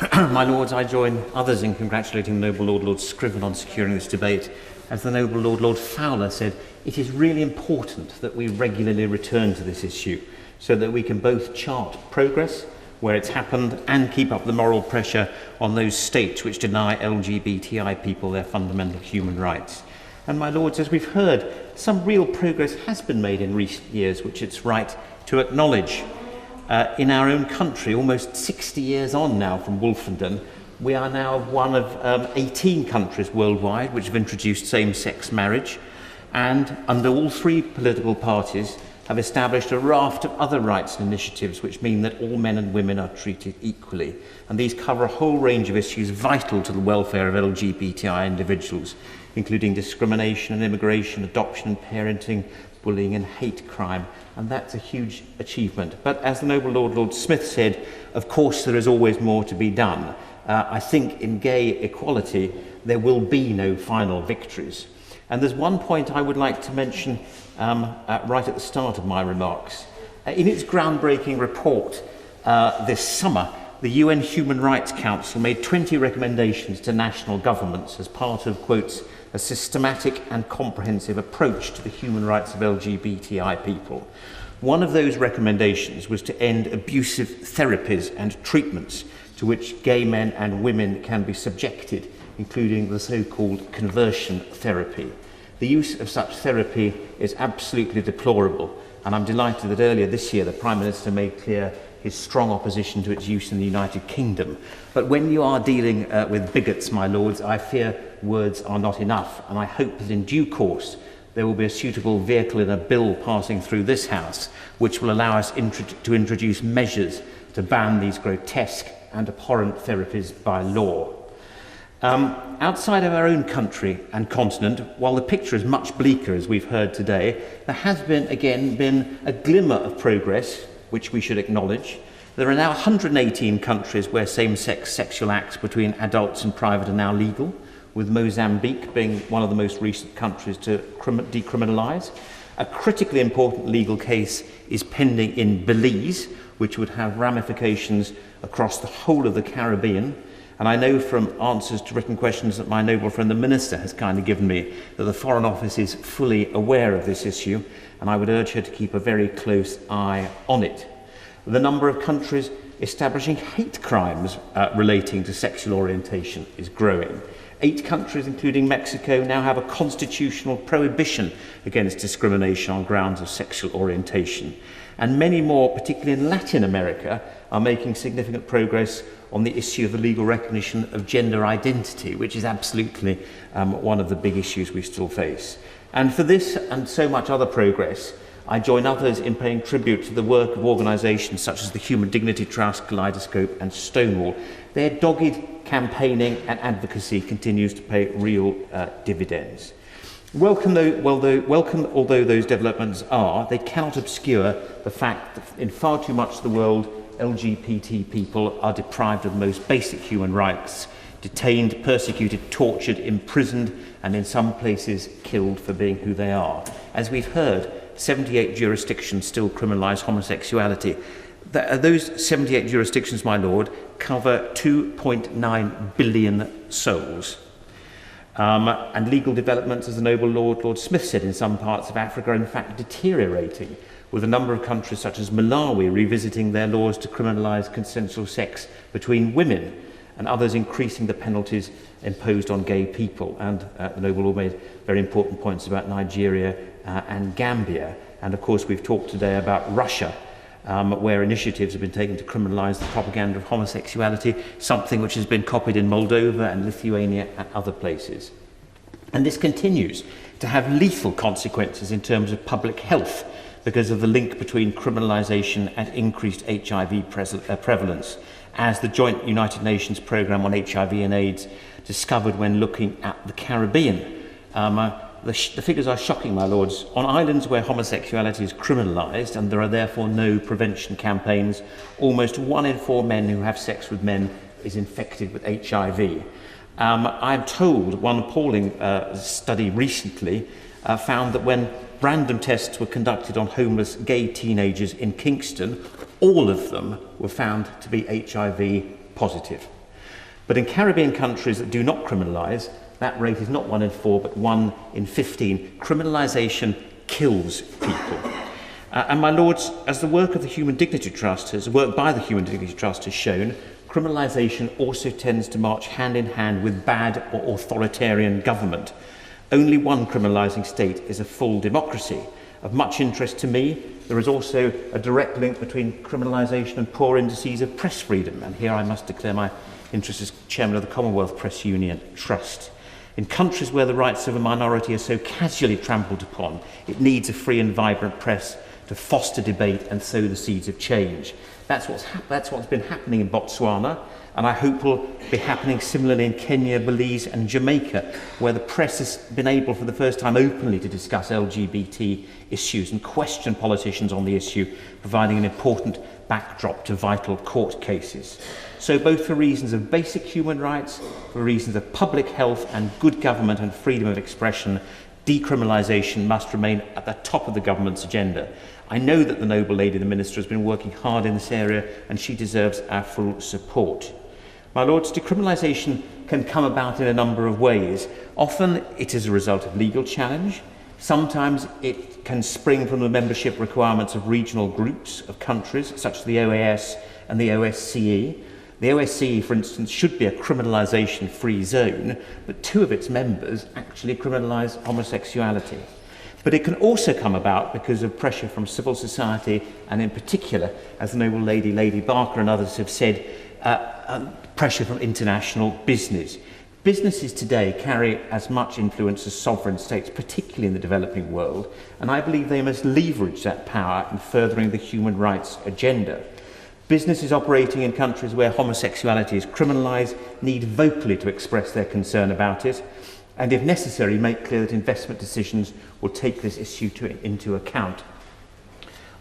My Lords, I join others in congratulating the Noble Lord Scriven on securing this debate. As the Noble Lord Fowler said, it is really important that we regularly return to this issue so that we can both chart progress where it's happened and keep up the moral pressure on those states which deny LGBTI people their fundamental human rights. And my Lords, as we've heard, some real progress has been made in recent years, which it's right to acknowledge. In our own country, almost 60 years on now from Wolfenden, we are now one of 18 countries worldwide which have introduced same-sex marriage, and under all three political parties have established a raft of other rights and initiatives which mean that all men and women are treated equally. And these cover a whole range of issues vital to the welfare of LGBTI individuals, including discrimination and immigration, adoption and parenting, bullying and hate crime. And that's a huge achievement. But as the Noble Lord Smith said, of course there is always more to be done. I think in gay equality there will be no final victories. And there's one point I would like to mention right at the start of my remarks. In its groundbreaking report this summer, the UN Human Rights Council made 20 recommendations to national governments as part of, quotes, a systematic and comprehensive approach to the human rights of LGBTI people. One of those recommendations was to end abusive therapies and treatments to which gay men and women can be subjected, including the so-called conversion therapy. The use of such therapy is absolutely deplorable, and I'm delighted that earlier this year the Prime Minister made clear his strong opposition to its use in the United Kingdom. But when you are dealing with bigots, my Lords, I fear words are not enough, and I hope that in due course there will be a suitable vehicle in a bill passing through this House which will allow us to introduce measures to ban these grotesque and abhorrent therapies by law. Outside of our own country and continent, while the picture is much bleaker, as we've heard today, there has been a glimmer of progress, which we should acknowledge. There are now 118 countries where same-sex sexual acts between adults and private are now legal, with Mozambique being one of the most recent countries to decriminalise. A critically important legal case is pending in Belize, which would have ramifications across the whole of the Caribbean. And I know from answers to written questions that my noble friend the Minister has kindly given me that the Foreign Office is fully aware of this issue, and I would urge her to keep a very close eye on it. The number of countries establishing hate crimes relating to sexual orientation is growing. 8 countries, including Mexico, now have a constitutional prohibition against discrimination on grounds of sexual orientation. And many more, particularly in Latin America, are making significant progress on the issue of the legal recognition of gender identity, which is absolutely one of the big issues we still face. And for this and so much other progress, I join others in paying tribute to the work of organisations such as the Human Dignity Trust, Kaleidoscope and Stonewall. Their dogged campaigning and advocacy continues to pay real dividends. Welcome although those developments are, they cannot obscure the fact that in far too much of the world, LGBT people are deprived of the most basic human rights, detained, persecuted, tortured, imprisoned, and in some places killed for being who they are. As we've heard, 78 jurisdictions still criminalise homosexuality. Those 78 jurisdictions, my Lord, cover 2.9 billion souls. And legal developments, as the Noble Lord Smith said, in some parts of Africa are in fact deteriorating, with a number of countries such as Malawi revisiting their laws to criminalise consensual sex between women, and others increasing the penalties imposed on gay people. And the Noble Lord made very important points about Nigeria and Gambia. And of course we've talked today about Russia, where initiatives have been taken to criminalise the propaganda of homosexuality, something which has been copied in Moldova and Lithuania and other places. And this continues to have lethal consequences in terms of public health because of the link between criminalisation and increased HIV prevalence, as the joint United Nations programme on HIV and AIDS discovered when looking at the Caribbean. The figures are shocking, my lords. On islands where homosexuality is criminalised and there are therefore no prevention campaigns, almost 1 in 4 men who have sex with men is infected with HIV. I'm told one appalling study recently found that when random tests were conducted on homeless gay teenagers in Kingston, all of them were found to be HIV positive. But in Caribbean countries that do not criminalise, that rate is not 1 in 4, but 1 in 15. Criminalisation kills people. And my lords, as the work of the Human Dignity Trust has shown, criminalisation also tends to march hand in hand with bad or authoritarian government. Only one criminalising state is a full democracy. Of much interest to me, there is also a direct link between criminalisation and poor indices of press freedom. And here I must declare my interest as chairman of the Commonwealth Press Union Trust. In countries where the rights of a minority are so casually trampled upon, it needs a free and vibrant press to foster debate and sow the seeds of change. That's what's been happening in Botswana, and I hope will be happening similarly in Kenya, Belize and Jamaica, where the press has been able for the first time openly to discuss LGBT issues and question politicians on the issue, providing an important backdrop to vital court cases. So both for reasons of basic human rights, for reasons of public health and good government and freedom of expression, decriminalisation must remain at the top of the government's agenda. I know that the noble lady, the Minister, has been working hard in this area and she deserves our full support. My lords, decriminalisation can come about in a number of ways. Often it is a result of legal challenge. Sometimes it can spring from the membership requirements of regional groups of countries, such as the OAS and the OSCE. The OSCE, for instance, should be a criminalisation-free zone, but 2 of its members actually criminalise homosexuality. But it can also come about because of pressure from civil society and in particular, as the noble lady, Lady Barker and others have said, pressure from international business. Businesses today carry as much influence as sovereign states, particularly in the developing world, and I believe they must leverage that power in furthering the human rights agenda. Businesses operating in countries where homosexuality is criminalised need vocally to express their concern about it, and if necessary make clear that investment decisions will take this issue into account.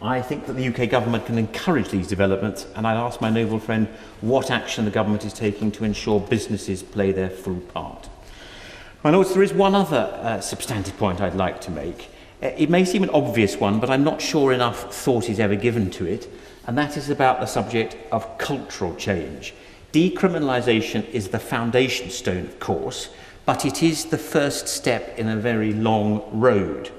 I think that the UK government can encourage these developments, and I'd ask my noble friend what action the government is taking to ensure businesses play their full part. My lords, there is one other substantive point I'd like to make. It may seem an obvious one, but I'm not sure enough thought is ever given to it, and that is about the subject of cultural change. Decriminalisation is the foundation stone, of course, but it is the first step in a very long road.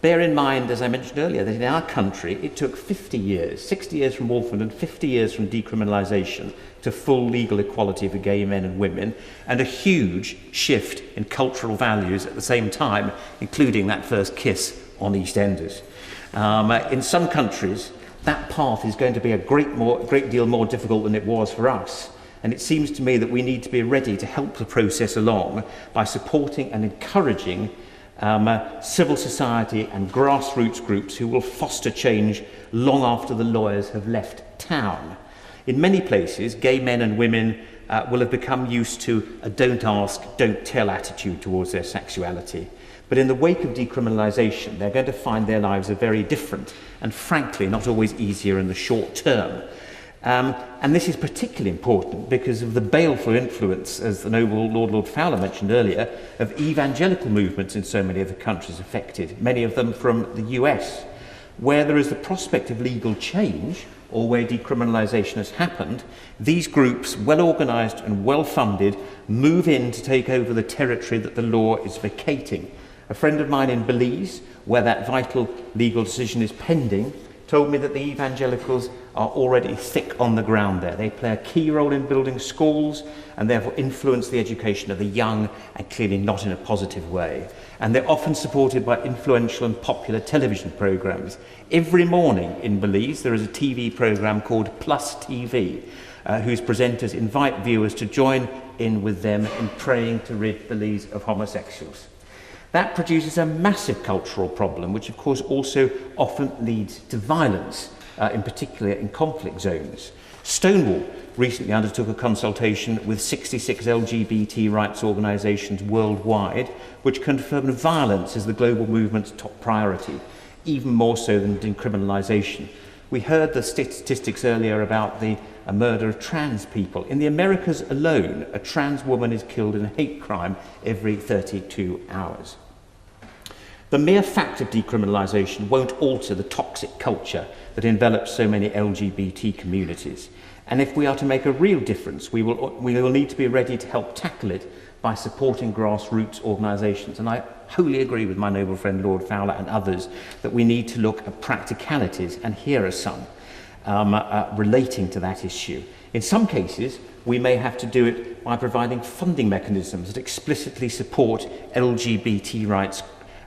Bear in mind, as I mentioned earlier, that in our country it took 50 years, 60 years from orphanhood and 50 years from decriminalisation to full legal equality for gay men and women, and a huge shift in cultural values at the same time, including that first kiss on EastEnders. In some countries, that path is going to be a great deal more difficult than it was for us. And it seems to me that we need to be ready to help the process along by supporting and encouraging civil society and grassroots groups who will foster change long after the lawyers have left town. In many places, gay men and women will have become used to a don't ask, don't tell attitude towards their sexuality. But in the wake of decriminalisation, they're going to find their lives are very different and frankly not always easier in the short term. And this is particularly important because of the baleful influence, as the noble Lord Fowler mentioned earlier, of evangelical movements in so many of the countries affected, many of them from the US, where there is the prospect of legal change, or where decriminalisation has happened. These groups, well organised and well funded, move in to take over the territory that the law is vacating. A friend of mine in Belize, where that vital legal decision is pending, told me that the evangelicals are already thick on the ground there. They play a key role in building schools and therefore influence the education of the young, and clearly not in a positive way. And they're often supported by influential and popular television programmes. Every morning in Belize there is a TV programme called Plus TV, whose presenters invite viewers to join in with them in praying to rid Belize of homosexuals. That produces a massive cultural problem, which of course also often leads to violence, in particular in conflict zones. Stonewall recently undertook a consultation with 66 LGBT rights organisations worldwide, which confirmed violence as the global movement's top priority, even more so than decriminalisation. We heard the statistics earlier about the murder of trans people. In the Americas alone, a trans woman is killed in a hate crime every 32 hours. The mere fact of decriminalisation won't alter the toxic culture that envelops so many LGBT communities. And if we are to make a real difference, we will need to be ready to help tackle it by supporting grassroots organisations. And I wholly agree with my noble friend Lord Fowler and others that we need to look at practicalities, and here are some relating to that issue. In some cases, we may have to do it by providing funding mechanisms that explicitly support LGBT rights,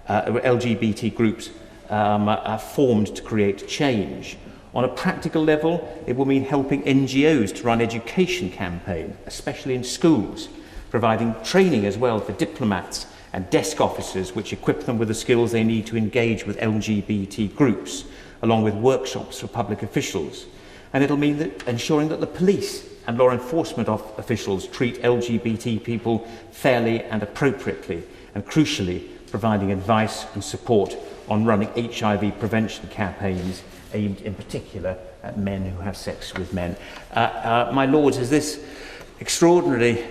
LGBT groups formed to create change. On a practical level, it will mean helping NGOs to run education campaigns, especially in schools, providing training as well for diplomats and desk officers which equip them with the skills they need to engage with LGBT groups, along with workshops for public officials. And it'll mean that ensuring that the police and law enforcement officials treat LGBT people fairly and appropriately, and crucially, providing advice and support on running HIV prevention campaigns aimed in particular at men who have sex with men. My Lords, as this extraordinarily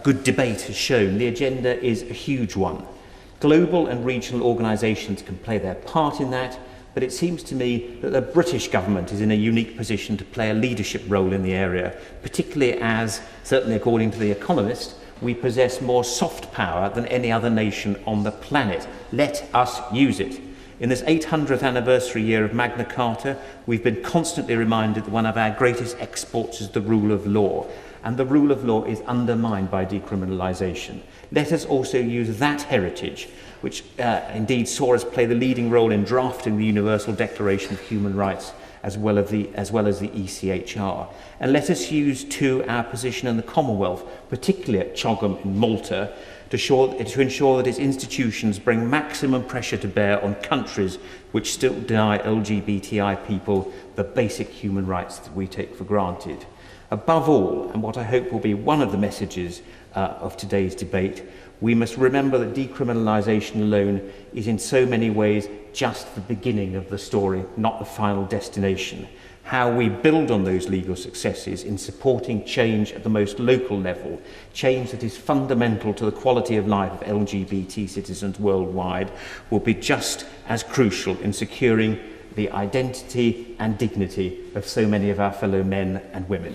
good debate has shown, the agenda is a huge one. Global and regional organisations can play their part in that, but it seems to me that the British government is in a unique position to play a leadership role in the area, particularly as, certainly according to The Economist, we possess more soft power than any other nation on the planet. Let us use it. In this 800th anniversary year of Magna Carta, we've been constantly reminded that one of our greatest exports is the rule of law, and the rule of law is undermined by decriminalisation. Let us also use that heritage, which indeed saw us play the leading role in drafting the Universal Declaration of Human Rights, as well as the ECHR. And let us use too our position in the Commonwealth, particularly at Chogam in Malta, to ensure that its institutions bring maximum pressure to bear on countries which still deny LGBTI people the basic human rights that we take for granted. Above all, and what I hope will be one of the messages of today's debate, we must remember that decriminalisation alone is in so many ways just the beginning of the story, not the final destination. How we build on those legal successes in supporting change at the most local level, change that is fundamental to the quality of life of LGBT citizens worldwide, will be just as crucial in securing the identity and dignity of so many of our fellow men and women.